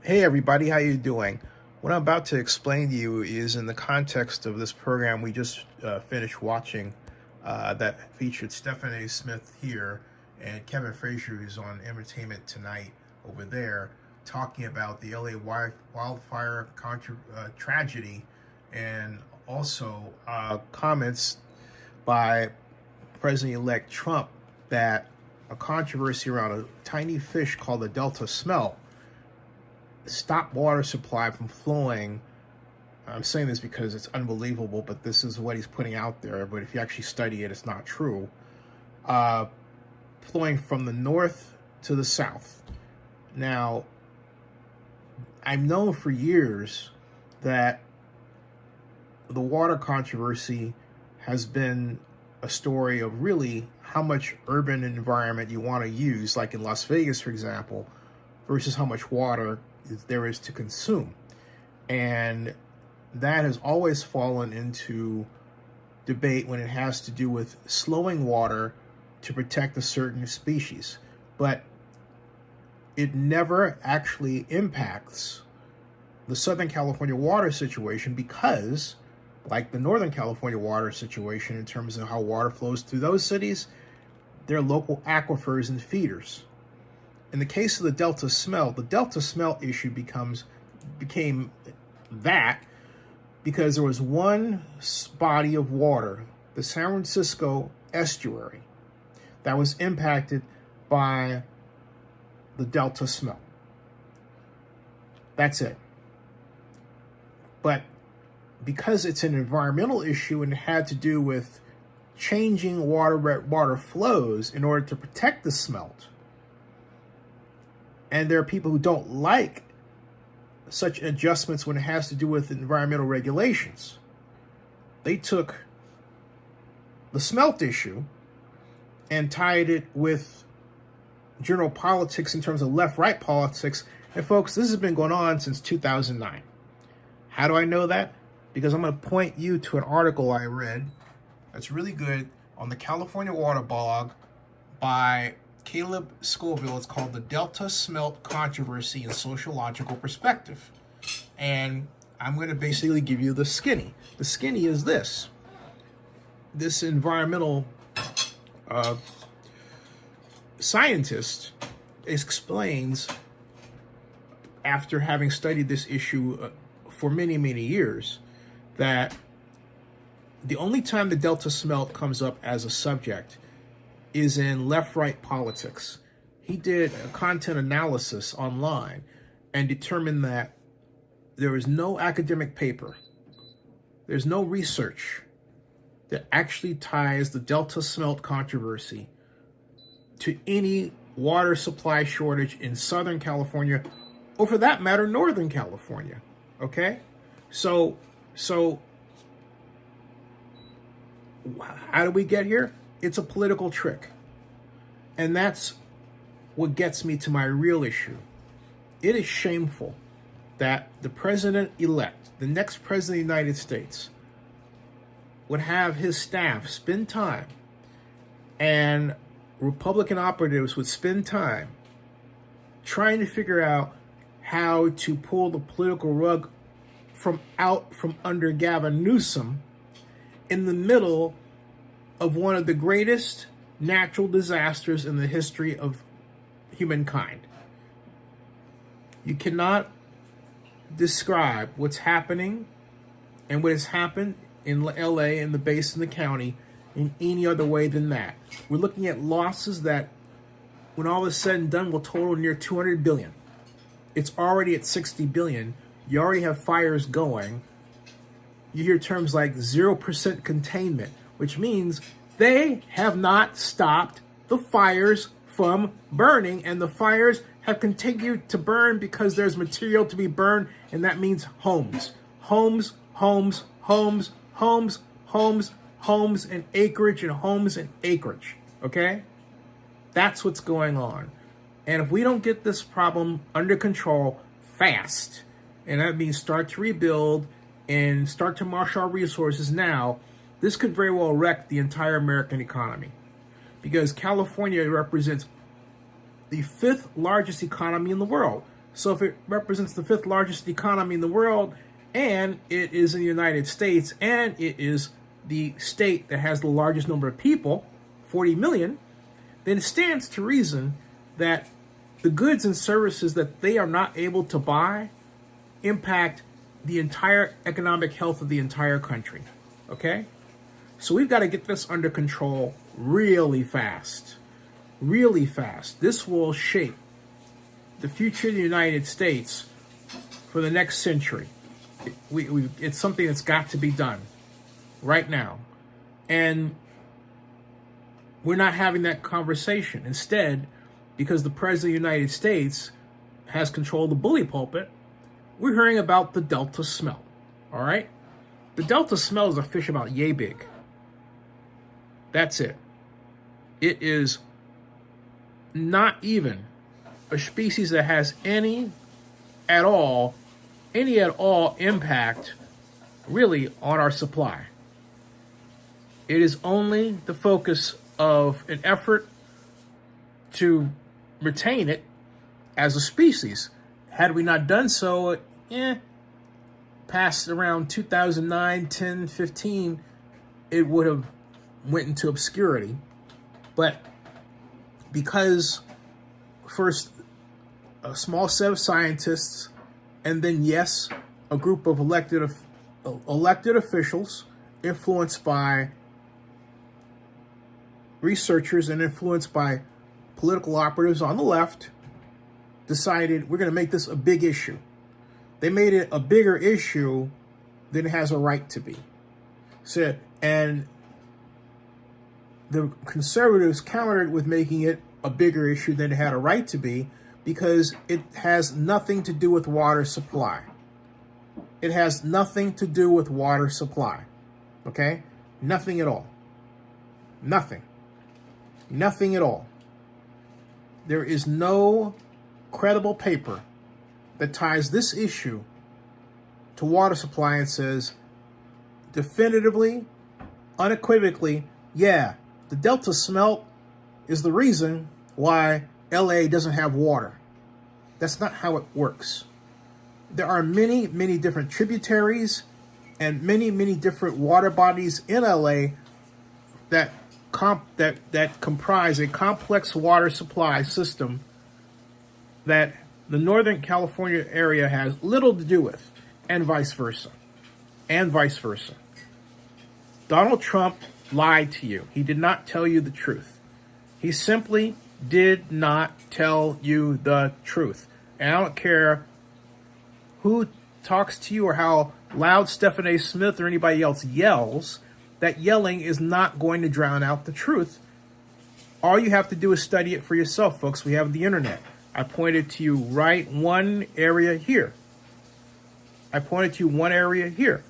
Hey everybody, how you doing? What I'm about to explain to you is in the context of this program we just finished watching that featured Stephanie Smith here and Kevin Frazier, who's on Entertainment Tonight over there, talking about the LA wildfire tragedy, and also comments by President-elect Trump that a controversy around a tiny fish called the Delta Smelt stop water supply from flowing. I'm saying this because it's unbelievable, but this is what he's putting out there. But if you actually study it, it's not true. Flowing from the north to the south. Now, I've known for years that the water controversy has been a story of really how much urban environment you want to use, like in Las Vegas, for example, versus how much water there is to consume. And that has always fallen into debate when it has to do with slowing water to protect a certain species. But it never actually impacts the Southern California water situation because, like the Northern California water situation in terms of how water flows through those cities, they're local aquifers and feeders. In the case of the Delta Smelt issue became that because there was one body of water, the San Francisco estuary, that was impacted by the Delta Smelt. That's it. But because it's an environmental issue and it had to do with changing water flows in order to protect the smelt, and there are people who don't like such adjustments when it has to do with environmental regulations, they took the smelt issue and tied it with general politics in terms of left-right politics. And folks, this has been going on since 2009. How do I know that? Because I'm going to point you to an article I read that's really good on the California Water Blog by Caleb Scoville. It's called The Delta Smelt Controversy and Sociological Perspective. And I'm going to basically give you the skinny. The skinny is this. This environmental scientist explains, after having studied this issue for many, many years, that the only time the Delta Smelt comes up as a subject is in left-right politics. He did a content analysis online and determined that there is no academic paper, there's no research that actually ties the Delta Smelt controversy to any water supply shortage in Southern California, or for that matter, Northern California. Okay? So how do we get here? It's a political trick. And that's what gets me to my real issue. It is shameful that the president-elect, the next president of the United States, would have his staff spend time, and Republican operatives would spend time trying to figure out how to pull the political rug from under Gavin Newsom in the middle of one of the greatest natural disasters in the history of humankind. You cannot describe what's happening and what has happened in LA and the Basin, the county, in any other way than that. We're looking at losses that, when all is said and done, will total near 200 billion. It's already at 60 billion. You already have fires going. You hear terms like 0% containment, which means they have not stopped the fires from burning, and the fires have continued to burn because there's material to be burned, and that means homes. Homes, homes, homes, homes, homes, homes, and acreage, and homes and acreage, okay? That's what's going on. And if we don't get this problem under control fast, and that means start to rebuild and start to marshal our resources now, this could very well wreck the entire American economy. Because California represents the 5th largest economy in the world. So if it represents the fifth largest economy in the world, and it is in the United States, and it is the state that has the largest number of people, 40 million, then it stands to reason that the goods and services that they are not able to buy impact the entire economic health of the entire country. Okay? So we've got to get this under control really fast. Really fast. This will shape the future of the United States for the next century. It's something that's got to be done right now. And we're not having that conversation. Instead, because the President of the United States has control of the bully pulpit, we're hearing about the Delta smelt. All right? The Delta smelt is a fish about yay big. That's it. It is not even a species that has any at all impact really on our supply. It is only the focus of an effort to retain it as a species. Had we not done so, past around 2009, 10, 15, it would have went into obscurity. But because first a small set of scientists, and then yes, a group of elected officials influenced by researchers and influenced by political operatives on the left, decided we're going to make this a big issue. They made it a bigger issue than it has a right to be. So, and the conservatives countered with making it a bigger issue than it had a right to be, because it has nothing to do with water supply. It has nothing to do with water supply. Okay? Nothing at all. Nothing. Nothing at all. There is no credible paper that ties this issue to water supply and says definitively, unequivocally, yeah, the Delta smelt is the reason why LA doesn't have water. That's not how it works. There are many, many different tributaries and many, many different water bodies in LA that comprise a complex water supply system that the Northern California area has little to do with, and vice versa. And vice versa. Donald Trump lied to you. He did not tell you the truth. He simply did not tell you the truth. And I don't care who talks to you or how loud Stephen A. Smith or anybody else yells, that yelling is not going to drown out the truth. All you have to do is study it for yourself, folks. We have the internet. I pointed to you right one area here. I pointed to you one area here.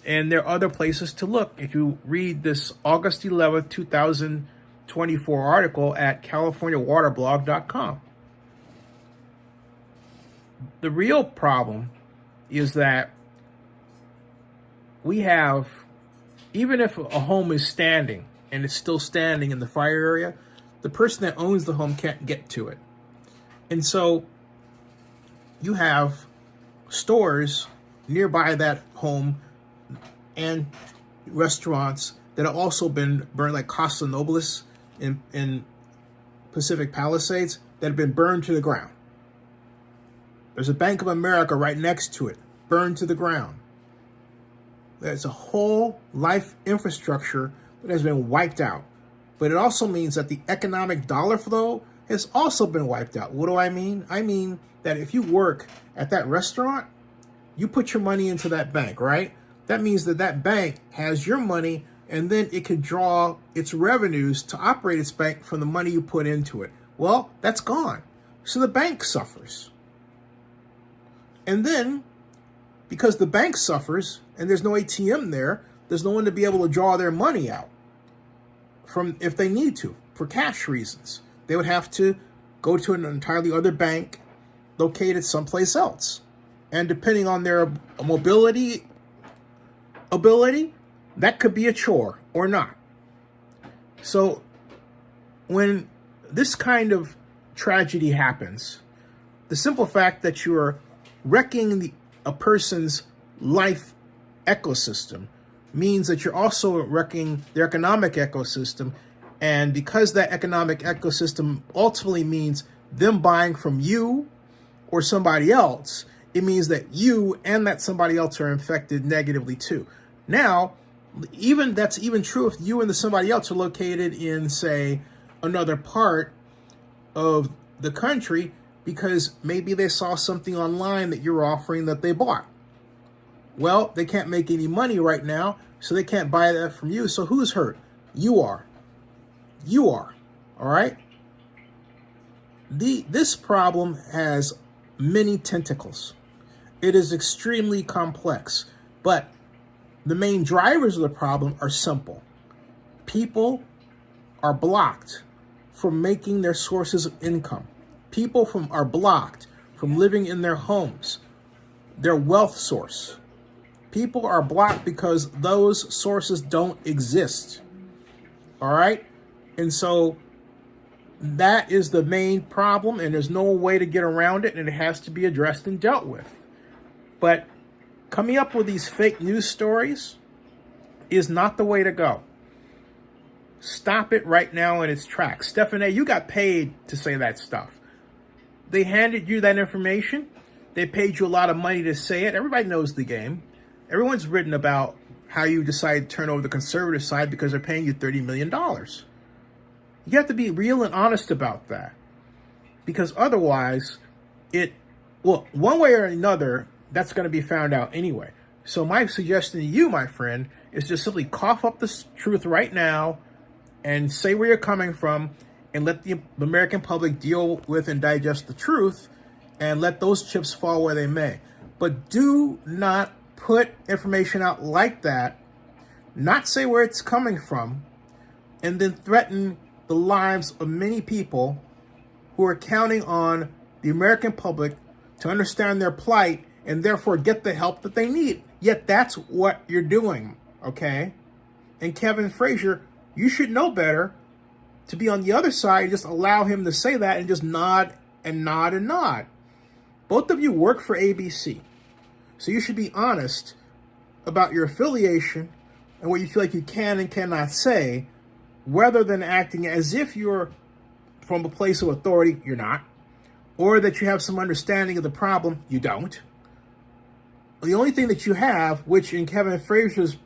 And there are other places to look. If you read this August 11th, 2024 article at CaliforniaWaterblog.com. The real problem is that we have, even if a home is standing and it's still standing in the fire area, the person that owns the home can't get to it. And so you have stores nearby that home and restaurants that have also been burned, like Casa Nobles in Pacific Palisades, that have been burned to the ground. There's a Bank of America right next to it, burned to the ground. There's a whole life infrastructure that has been wiped out. But it also means that the economic dollar flow has also been wiped out. What do I mean? I mean that if you work at that restaurant, you put your money into that bank, right? That means that that bank has your money, and then it could draw its revenues to operate its bank from the money you put into it. Well, that's gone. So the bank suffers. And then, because the bank suffers and there's no ATM there, there's no one to be able to draw their money out from if they need to, for cash reasons. They would have to go to an entirely other bank located someplace else. And depending on their mobility ability, that could be a chore or not. So when this kind of tragedy happens, The simple fact that you're wrecking a person's life ecosystem means that you're also wrecking their economic ecosystem. And because that economic ecosystem ultimately means them buying from you or somebody else, it means that you and that somebody else are infected negatively too. Now, that's even true if you and the somebody else are located in, say, another part of the country, because maybe they saw something online that you're offering that they bought. Well, they can't make any money right now, so they can't buy that from you. So who's hurt? You are. You are. All right? This problem has many tentacles. It is extremely complex, but the main drivers of the problem are simple. People are blocked from making their sources of income. People are blocked from living in their homes, their wealth source. People are blocked because those sources don't exist. All right? And so that is the main problem, and there's no way to get around it, and it has to be addressed and dealt with. But coming up with these fake news stories is not the way to go. Stop it right now in its tracks. Stephanie, you got paid to say that stuff. They handed you that information. They paid you a lot of money to say it. Everybody knows the game. Everyone's written about how you decided to turn over the conservative side because they're paying you $30 million. You have to be real and honest about that. Because otherwise, one way or another, that's going to be found out anyway. So my suggestion to you, my friend, is just simply cough up the truth right now and say where you're coming from and let the American public deal with and digest the truth and let those chips fall where they may. But do not put information out like that, not say where it's coming from, and then threaten the lives of many people who are counting on the American public to understand their plight and therefore get the help that they need. Yet that's what you're doing, okay? And Kevin Frazier, you should know better to be on the other side and just allow him to say that and just nod and nod and nod. Both of you work for ABC. So you should be honest about your affiliation and what you feel like you can and cannot say, rather than acting as if you're from a place of authority. You're not. Or that you have some understanding of the problem. You don't. The only thing that you have, which in Kevin Frazier's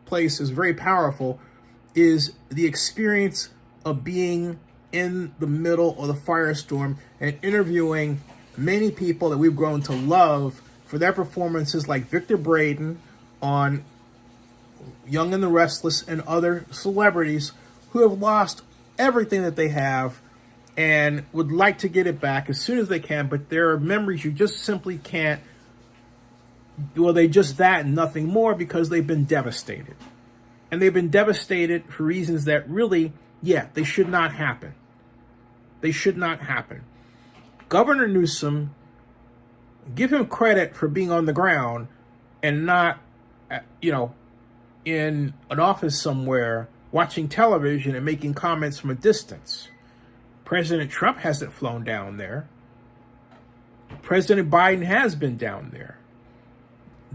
place is very powerful, is the experience of being in the middle of the firestorm and interviewing many people that we've grown to love for their performances, like Victor Braden on Young and the Restless and other celebrities who have lost everything that they have and would like to get it back as soon as they can, but there are memories you just simply can't. Well, they just that and nothing more because they've been devastated. And they've been devastated for reasons that really, they should not happen. They should not happen. Governor Newsom, give him credit for being on the ground and not, in an office somewhere watching television and making comments from a distance. President Trump hasn't flown down there. President Biden has been down there.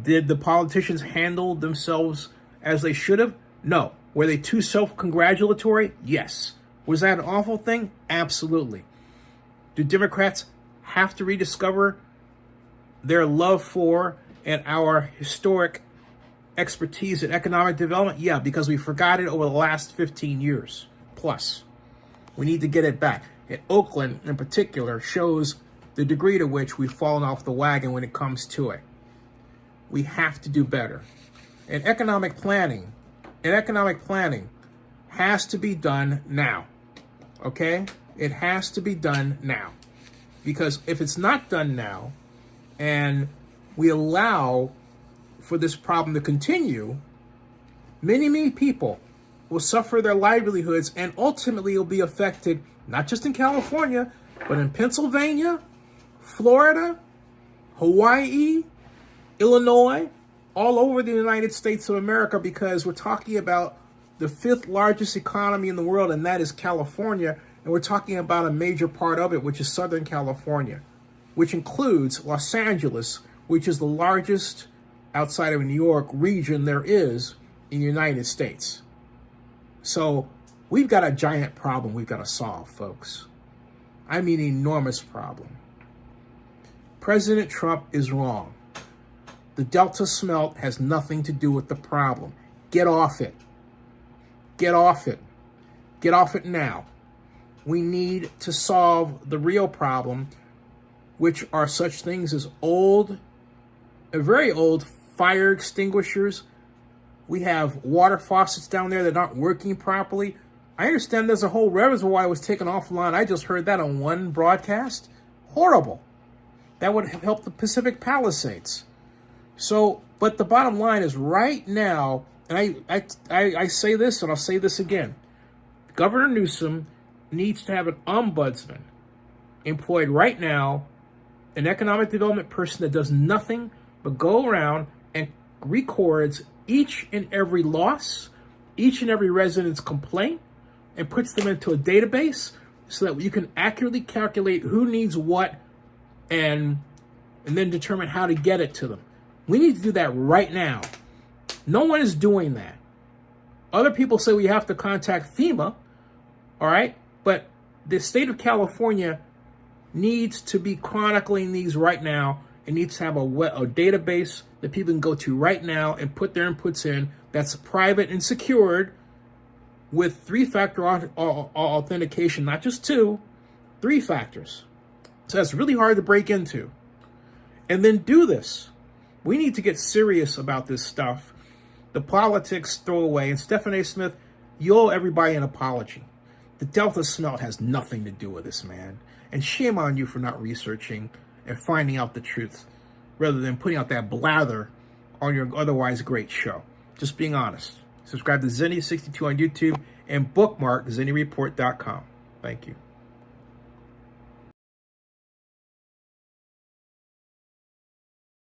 Did the politicians handle themselves as they should have? No. Were they too self-congratulatory? Yes. Was that an awful thing? Absolutely. Do Democrats have to rediscover their love for and our historic expertise in economic development? Yeah, because we forgot it over the last 15 years plus. We need to get it back. And Oakland, in particular, shows the degree to which we've fallen off the wagon when it comes to it. We have to do better. And economic planning has to be done now. Okay? It has to be done now. Because if it's not done now, and we allow for this problem to continue, many, many people will suffer their livelihoods and ultimately will be affected, not just in California, but in Pennsylvania, Florida, Hawaii, Illinois, all over the United States of America, because we're talking about the 5th largest economy in the world, and that is California. And we're talking about a major part of it, which is Southern California. which includes Los Angeles, which is the largest outside of New York region there is in the United States. So we've got a giant problem we've got to solve, folks. I mean, enormous problem. President Trump is wrong. The Delta smelt has nothing to do with the problem. Get off it. Get off it. Get off it now. We need to solve the real problem, which are such things as very old fire extinguishers. We have water faucets down there that aren't working properly. I understand there's a whole reservoir was taken offline. I just heard that on one broadcast. Horrible. That would have helped the Pacific Palisades. So, but the bottom line is right now, and I say this and I'll say this again, Governor Newsom needs to have an ombudsman employed right now, an economic development person that does nothing but go around and records each and every loss, each and every resident's complaint, and puts them into a database so that you can accurately calculate who needs what and then determine how to get it to them. We need to do that right now. No one is doing that. Other people say we have to contact FEMA, all right? But the state of California needs to be chronicling these right now. It needs to have a database that people can go to right now and put their inputs in that's private and secured with 3-factor authentication, not just 2, 3 factors. So that's really hard to break into. And then do this. We need to get serious about this stuff. The politics throw away. And Stephen A. Smith, you owe everybody an apology. The Delta smelt has nothing to do with this, man. And shame on you for not researching and finding out the truth rather than putting out that blather on your otherwise great show. Just being honest. Subscribe to Zenny62 on YouTube and bookmark ZennyReport.com. Thank you.